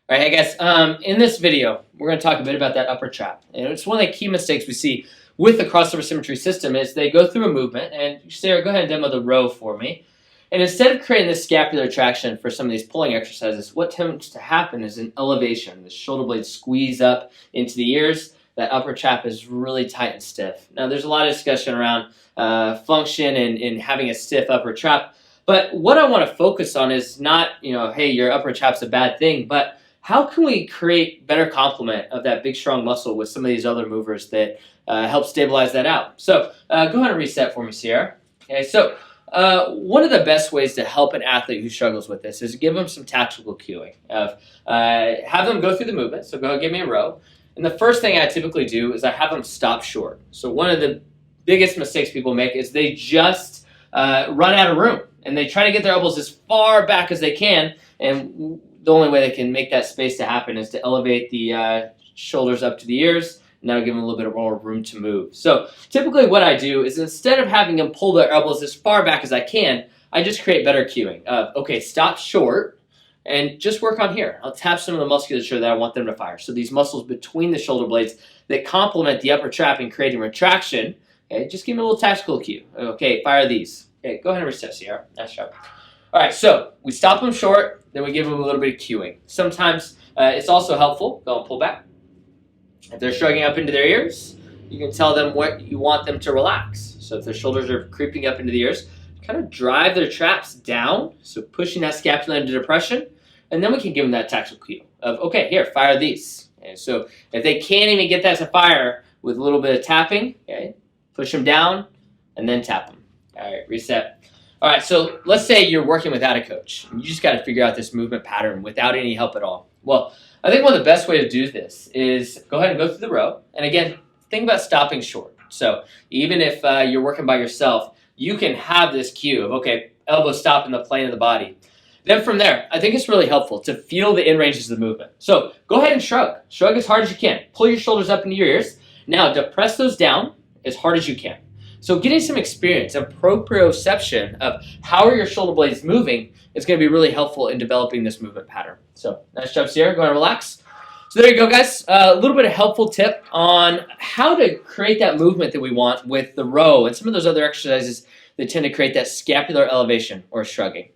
All right, hey guys, in this video, we're going to talk a bit about that upper trap. And it's one of the key mistakes we see with the crossover symmetry system is they go through a movement, and Sarah, go ahead and demo the row for me. And instead of creating this scapular traction for some of these pulling exercises, what tends to happen is an elevation. The shoulder blades squeeze up into the ears. That upper trap is really tight and stiff. Now, there's a lot of discussion around function and having a stiff upper trap. But what I want to focus on is not, hey, your upper trap's a bad thing, but how can we create better complement of that big, strong muscle with some of these other movers that help stabilize that out? So go ahead and reset for me, Sierra. Okay, so one of the best ways to help an athlete who struggles with this is give them some tactical cueing. Have them go through the movement. So go ahead and give me a row. And the first thing I typically do is I have them stop short. So one of the biggest mistakes people make is they just run out of room. And they try to get their elbows as far back as they can. And the only way they can make that space to happen is to elevate the shoulders up to the ears, and that'll give them a little bit more room to move. So typically what I do is instead of having them pull their elbows as far back as I can, I just create better cueing. Okay, stop short and just work on here. I'll tap some of the musculature that I want them to fire. So these muscles between the shoulder blades that complement the upper trap in creating retraction, okay, just give me a little tactical cue. Okay, fire these. Okay, go ahead and reset, Sierra. Nice job. All right, so we stop them short, then we give them a little bit of cueing. Sometimes it's also helpful. Go and pull back. If they're shrugging up into their ears, you can tell them what you want them to relax. So if their shoulders are creeping up into the ears, kind of drive their traps down, so pushing that scapula into depression, and then we can give them that tactical cue of, okay, here, fire these. Okay, so if they can't even get that to fire with a little bit of tapping, okay, push them down and then tap them. All right, reset. All right, so let's say you're working without a coach. You just got to figure out this movement pattern without any help at all. Well, I think one of the best ways to do this is go ahead and go through the row. And again, think about stopping short. So even if you're working by yourself, you can have this cue of, okay, elbow stop in the plane of the body. Then from there, I think it's really helpful to feel the in ranges of the movement. So go ahead and shrug. Shrug as hard as you can. Pull your shoulders up into your ears. Now depress those down as hard as you can. So getting some experience and proprioception of how are your shoulder blades moving is going to be really helpful in developing this movement pattern. So nice job, Sierra. Go ahead and relax. So there you go, guys. A little bit of helpful tip on how to create that movement that we want with the row and some of those other exercises that tend to create that scapular elevation or shrugging.